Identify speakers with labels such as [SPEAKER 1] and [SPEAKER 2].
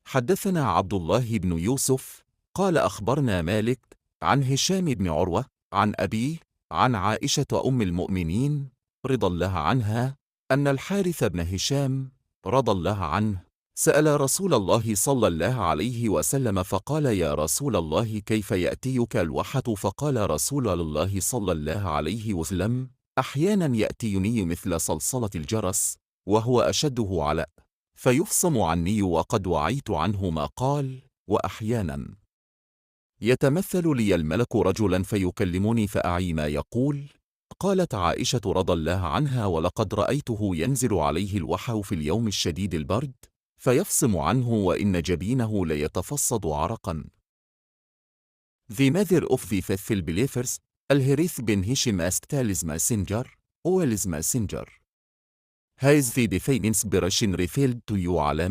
[SPEAKER 1] حدثنا عبد الله بن يوسف قال أخبرنا مالك عن هشام بن عروة عن أبيه عن عائشة أم المؤمنين رضي الله عنها أن الحارث بن هشام رضي الله عنه سأل رسول الله صلى الله عليه وسلم فقال: يا رسول الله، كيف يأتيك الوحة؟ فقال رسول الله صلى الله عليه وسلم: أحيانا يأتيني مثل صلصلة الجرس وهو أشده علاء فيفصم عني وقد وعيت عنه ما قال، وأحيانا يتمثل لي الملك رجلا فيكلمني فأعي ما يقول. قالت عائشة رضي الله عنها: ولقد رأيته ينزل عليه الوحي في اليوم الشديد البرد فيفصم عنه وإن جبينه ليتفصد عرقا. The mother of the faithful believers, الهريث بن هشام asked his messenger, O his messenger, has the divine inspiration revealed to you على